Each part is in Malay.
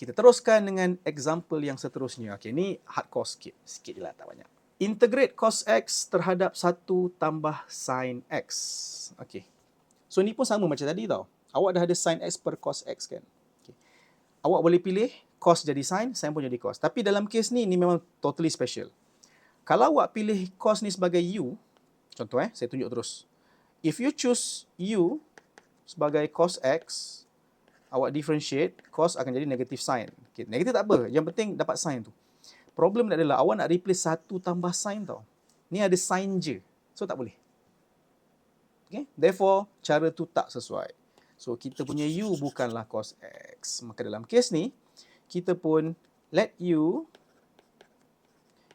kita teruskan dengan example yang seterusnya. Okey, ni hardcore sikit. Sikit je lah, tak banyak. Integrate cos X terhadap 1 tambah sin X. Okey. So, ni pun sama macam tadi tau. Awak dah ada sin X per cos X kan. Okay. Awak boleh pilih cos jadi sin pun jadi cos. Tapi dalam kes ni memang totally special. Kalau awak pilih cos ni sebagai U, contoh saya tunjuk terus. If you choose U sebagai cos X, awak differentiate, cos akan jadi negatif sin. Okay, negatif tak apa, yang penting dapat sin tu. Problem adalah awak nak replace 1 tambah sin tau. Ni ada sin je, so tak boleh. Okay? Therefore, cara tu tak sesuai. So, kita punya U bukanlah cos X. Maka dalam kes ni, kita pun let U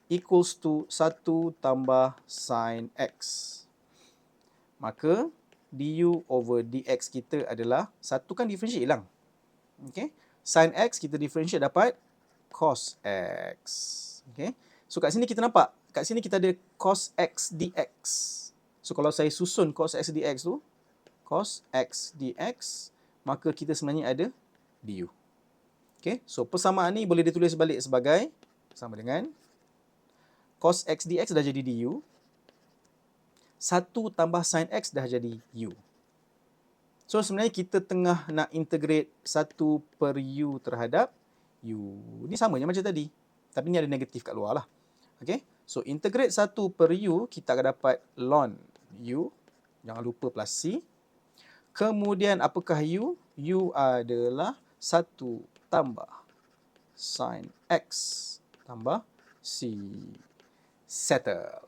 equals to 1 tambah sin X. Maka, du over dx kita adalah, 1 kan differentiate hilang. Okay? Sin X kita differentiate dapat cos X. Okay? So, kat sini kita nampak, kat sini kita ada cos X dx. So, kalau saya susun cos X dx tu, cos X dx, maka kita sebenarnya ada du. Okay? So, persamaan ni boleh ditulis balik sebagai, sama dengan, cos X dx dah jadi du, 1 tambah sin X dah jadi u. So, sebenarnya kita tengah nak integrate 1 per u terhadap u. Ni sama je macam tadi. Tapi ni ada negatif kat luar lah. Okay? So, integrate 1 per u, kita akan dapat ln u. Jangan lupa plus c. Kemudian, apakah u? U adalah 1 tambah sin X tambah c. Settle.